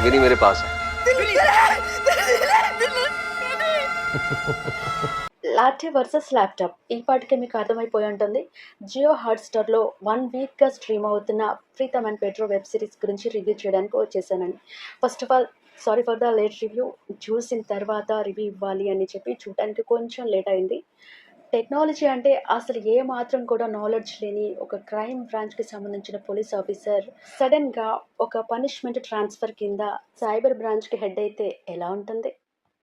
विनी मेरे पास है। Lathi versus laptop ఈ పాటికి మీకు అర్థమైపోయి ఉంటుంది. జియో హాట్‌స్టార్‌లో 1 వీక్‌గా స్ట్రీమ్ అవుతున్న 'Pritam and Pedro' web series గురించి రివ్యూ చేయడానికి వచ్చేసానండి. First of all sorry for the late review. చూసిన తర్వాత రివ్యూ ఇవ్వాలి అని చెప్పి చూడటానికి కొంచెం లేట్ అయింది. టెక్నాలజీ అంటే అసలు ఏ మాత్రం కూడా నాలెడ్జ్ లేని ఒక క్రైమ్ బ్రాంచ్‌కి సంబంధించిన పోలీస్ ఆఫీసర్ సడెన్‌గా ఒక పనిష్మెంట్ ట్రాన్స్‌ఫర్ కింద సైబర్ బ్రాంచ్‌కి హెడ్ అయితే ఎలా ఉంటుంది?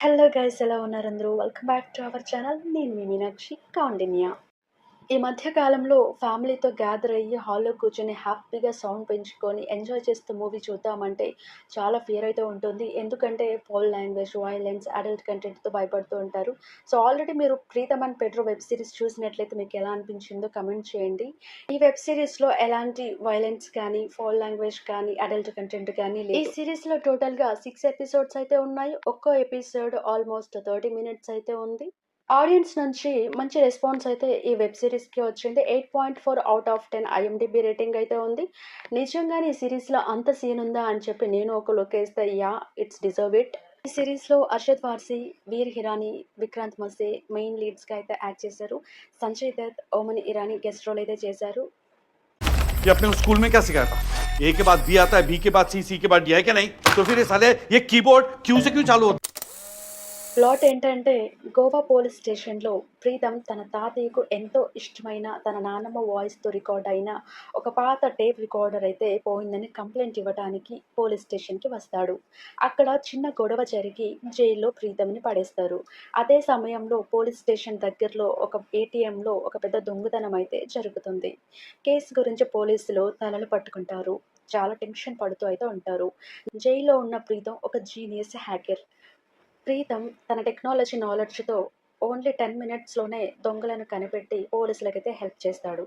హలో గైస్, ఎలా ఉన్నారు అందరూ? Welcome back to our channel. నేను మీ మీనాక్షి కౌండిన్య. ఈ మధ్య కాలంలో ఫ్యామిలీతో గ్యాదర్ అయ్యి హాల్లో కూర్చొని హ్యాపీగా సౌండ్ పెంచుకొని ఎంజాయ్ చేస్తూ మూవీ చూద్దామంటే చాలా ఫియర్ అయితే ఉంటుంది. ఎందుకంటే ఫౌల్ లాంగ్వేజ్, వైలెన్స్, అడల్ట్ కంటెంట్తో భయపడుతూ ఉంటారు. సో ఆల్రెడీ మీరు 'Pritam and Pedro' web series చూసినట్లయితే మీకు ఎలా అనిపించిందో కమెంట్ చేయండి. ఈ వెబ్ సిరీస్లో ఎలాంటి వైలెన్స్ కానీ, ఫౌల్ లాంగ్వేజ్ కానీ, అడల్ట్ కంటెంట్ కానీ లేదు. ఈ సిరీస్లో టోటల్గా 6 ఎపిసోడ్స్ అయితే ఉన్నాయి. ఒక్కో ఎపిసోడ్ ఆల్మోస్ట్ 30 మినిట్స్ అయితే ఉంది. ఆడియన్స్ నుంచి మంచి రెస్పాన్స్ అయితే ఈ వెబ్ సిరీస్కి వచ్చింది. 8.4 అవుట్ ఆఫ్ 10 ఐఎండిబి రేటింగ్ అయితే ఉంది. నిజంగానే ఈ సిరీస్లో అంత సీన్ ఉందా అని చెప్పి నేను ఒక లుక్ వేస్తే ఇట్స్ డిజర్వ్ ఇట్. ఈ సిరీస్లో అర్షద్ వార్సీ, వీర్ హిరానీ, విక్రాంత్ మసే మెయిన్ లీడ్స్గా అయితే యాక్ట్ చేశారు. సంజయ్ దత్, ఓమన్ ఇరానీ గెస్ట్ రోల్ అయితే చేశారు. ये अपने स्कूल में क्या सिखाया था? ए के बाद बी आता है, बी के बाद सी, सी के बाद डी है क्या नहीं? तो फिर ये साले ये कीबोर्ड क्यों से क्यों चालू होता? ప్లాట్ ఏంటంటే, గోవా పోలీస్ స్టేషన్లో ప్రీతమ్ తన తాతయ్యకు ఎంతో ఇష్టమైన తన నాన్నమ్మ వాయిస్తో రికార్డ్ అయిన ఒక పాత టేప్ రికార్డర్ అయితే పోయిందని కంప్లైంట్ ఇవ్వడానికి పోలీస్ స్టేషన్కి వస్తాడు. అక్కడ చిన్న గొడవ జరిగి జైల్లో ప్రీతమ్ని పడేస్తారు. అదే సమయంలో పోలీస్ స్టేషన్ దగ్గరలో ఒక ఏటీఎంలో ఒక పెద్ద దొంగతనం అయితే జరుగుతుంది. కేసు గురించి పోలీసులు తలలు పట్టుకుంటారు. చాలా టెన్షన్ పడుతూ అయితే ఉంటారు. జైల్లో ఉన్న ప్రీతమ్ ఒక జీనియస్ హ్యాకర్. ప్రీతమ్ తన టెక్నాలజీ నాలెడ్జ్తో ఓన్లీ 10 మినిట్స్లోనే దొంగలను కనిపెట్టి పోలీసులకైతే హెల్ప్ చేస్తాడు.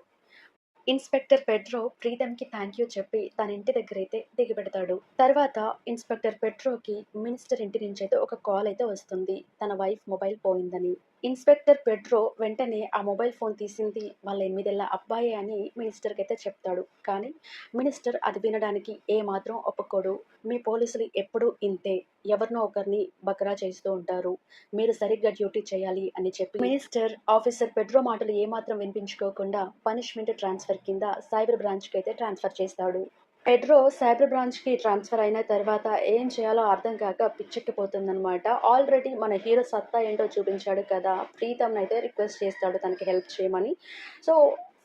ఇన్స్పెక్టర్ పెడ్రో ప్రీతమ్కి థ్యాంక్ యూ చెప్పి తన ఇంటి దగ్గర అయితే దిగబెడతాడు. తర్వాత ఇన్స్పెక్టర్ పెడ్రోకి మినిస్టర్ ఇంటి నుంచి అయితే ఒక కాల్ అయితే వస్తుంది, తన వైఫ్ మొబైల్ పోయిందని. ఇన్స్పెక్టర్ పెడ్రో వెంటనే ఆ మొబైల్ ఫోన్ తీసింది వాళ్ళ 8 ఏళ్ల అబ్బాయి అని మినిస్టర్కి అయితే చెప్తాడు. కానీ మినిస్టర్ అది వినడానికి ఏమాత్రం ఒప్పుకోడు. మీ పోలీసులు ఎప్పుడూ ఇంతే, ఎవరినో ఒకరిని బకరా చేస్తూ ఉంటారు, మీరు సరిగ్గా డ్యూటీ చేయాలి అని చెప్పి మినిస్టర్ ఆఫీసర్ పెడ్రో మాటలు ఏమాత్రం వినిపించుకోకుండా పనిష్మెంట్ ట్రాన్స్ఫర్ కింద సైబర్ బ్రాంచ్కి అయితే ట్రాన్స్ఫర్ చేస్తాడు. పెడ్రో సైబర్ బ్రాంచ్కి ట్రాన్స్ఫర్ అయిన తర్వాత ఏం చేయాలో అర్థం కాక పిచ్చెక్కిపోతుందనమాట. ఆల్రెడీ మన హీరో సత్తా ఏంటో చూపించాడు కదా, ప్రీతమ్ని అయితే రిక్వెస్ట్ చేస్తాడు తనకి హెల్ప్ చేయమని. సో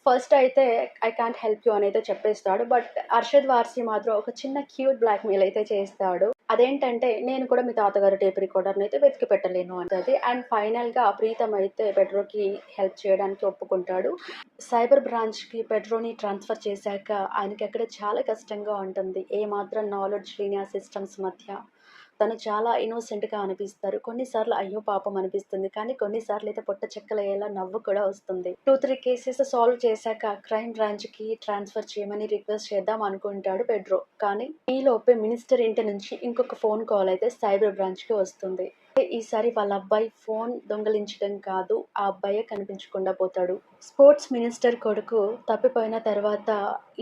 ఫస్ట్ అయితే ఐ కాంట్ హెల్ప్ యూ అని అయితే చెప్పేస్తాడు. బట్ అర్షద్ వార్సీ మాత్రం ఒక చిన్న క్యూట్ బ్లాక్ మెయిల్ అయితే చేస్తాడు. అదేంటంటే, నేను కూడా మీ తాతగారు టేప్ రికార్డర్ని అయితే వెతికి పెట్టలేను అంటది. అండ్ ఫైనల్గా ప్రీతమ్ అయితే పెడ్రోకి హెల్ప్ చేయడానికి ఒప్పుకుంటాడు. సైబర్ బ్రాంచ్కి పెడ్రోని ట్రాన్స్ఫర్ చేశాక ఆయనకి అక్కడ చాలా కష్టంగా ఉంటుంది. ఏమాత్రం నాలెడ్జ్ లేని ఆ సిస్టమ్స్ మధ్య తను చాలా ఇన్నోసెంట్గా అనిపిస్తారు. కొన్నిసార్లు అయ్యో పాపం అనిపిస్తుంది, కానీ కొన్నిసార్లు అయితే పొట్ట చెక్కలయ్యేలా నవ్వు కూడా వస్తుంది. 2-3 కేసెస్ సాల్వ్ చేశాక క్రైమ్ బ్రాంచ్కి ట్రాన్స్ఫర్ చేయమని రిక్వెస్ట్ చేద్దాం అనుకుంటాడు పెడ్రో. కానీ ఈలోపే మినిస్టర్ ఇంటి నుంచి ఇంకొక ఫోన్ కాల్ అయితే సైబర్ బ్రాంచ్కి వస్తుంది. ఈసారి వాళ్ళ అబ్బాయి ఫోన్ దొంగలించడం కాదు, ఆ అబ్బాయే కనిపించకుండా పోతాడు. స్పోర్ట్స్ మినిస్టర్ కొడుకు తప్పిపోయిన తర్వాత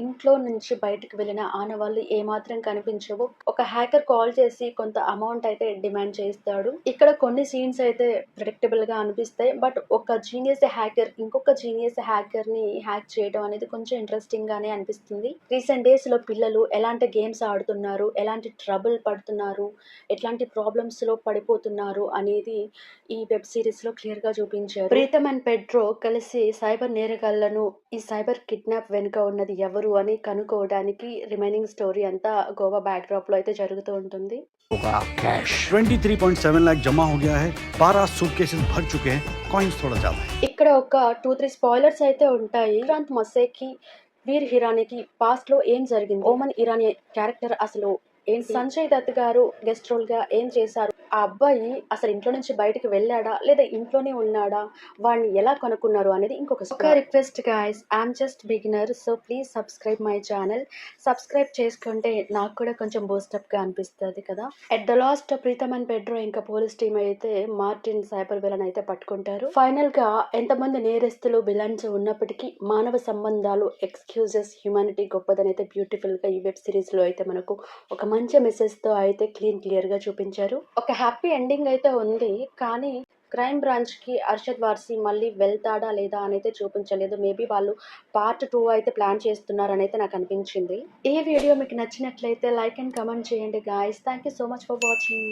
ఇంట్లో నుంచి బయటకు వెళ్ళిన ఆనవాళ్ళు ఏమాత్రం కనిపించవు. ఒక హ్యాకర్ కాల్ చేసి కొంత అమౌంట్ అయితే డిమాండ్ చేస్తాడు. ఇక్కడ కొన్ని సీన్స్ అయితే ప్రెడిక్టబుల్ గా అనిపిస్తాయి. బట్ ఒక జీనియస్ హ్యాకర్ ఇంకొక జీనియస్ హ్యాకర్ ని హ్యాక్ చేయడం అనేది కొంచెం ఇంట్రెస్టింగ్ గానే అనిపిస్తుంది. రీసెంట్ డేస్ లో పిల్లలు ఎలాంటి గేమ్స్ ఆడుతున్నారు, ఎలాంటి ట్రబుల్ పడుతున్నారు, ఎట్లాంటి ప్రాబ్లమ్స్ లో పడిపోతున్నారు అనేది ఈ వెబ్ సిరీస్ లో క్లియర్ గా చూపించారు. ప్రీతమ్ అండ్ పెడ్రో కలిసి సైబర్ నేరగాళ్లను, ఈ సైబర్ కిడ్నాప్ వెనుక ఉన్నది ఎవరు అని కనుక్కోవడానికి రిమైనింగ్ స్టోరీ అంతా గోవా బ్యాక్ డ్రాప్ లో అయితే జరుగుతూ ఉంటుంది. 23.7 लाख जमा हो गया है, 12 सूटकेसेस भर चुके हैं, कॉइन्स थोड़ा ज्यादा है। ఇక్కడ ఒక 2-3 స్పాయిలర్స్ అయితే ఉంటాయి. విక్రాంత్ మసేకి, వీర్ హిరానీకి పాస్ట్ లో ఏం జరిగింది, ఓమన్ ఇరానీ క్యారెక్టర్ అసలు ఏంటి, సంజయ్ దత్ గారు గెస్ట్ రోల్ గా ఏం చేశారు, ఆ అబ్బాయి అసలు ఇంట్లో నుంచి బయటకు వెళ్ళాడా లేదా ఇంట్లోనే ఉన్నాడా, వాడిని ఎలా కనుక్కున్నారు అనేది ఇంకొక request guys, I'm just beginner, so please subscribe my channel. Subscribe చేసుకుంటే నాకు కూడా కొంచెం బూస్టప్ గా అనిపిస్తుంది కదా. At the last Pritam and Pedro ఇంకా పోలీస్ టీమ్ అయితే మార్టిన్ సైబర్ విలన్ అయితే పట్టుకుంటారు. ఫైనల్ గా ఎంతమంది నేరస్తులు విలన్స్ ఉన్నప్పటికీ మానవ సంబంధాలు, ఎక్స్క్యూజెస్, హ్యూమానిటీ గొప్పదని అయితే బ్యూటిఫుల్ గా ఈ వెబ్ సిరీస్ లో అయితే మనకు ఒక మంచి మెసేజ్తో అయితే క్లియర్గా చూపించారు. ఒక హ్యాపీ ఎండింగ్ అయితే ఉంది, కానీ క్రైమ్ బ్రాంచ్కి అర్షద్ వార్సి మళ్ళీ వెళ్తాడా లేదా అని అయితే చూపించలేదు. మేబీ వాళ్ళు పార్ట్ 2 అయితే ప్లాన్ చేస్తున్నారని అయితే నాకు అనిపించింది. ఈ వీడియో మీకు నచ్చినట్లయితే లైక్ అండ్ కమెంట్ చేయండి guys. Thank you so much for watching.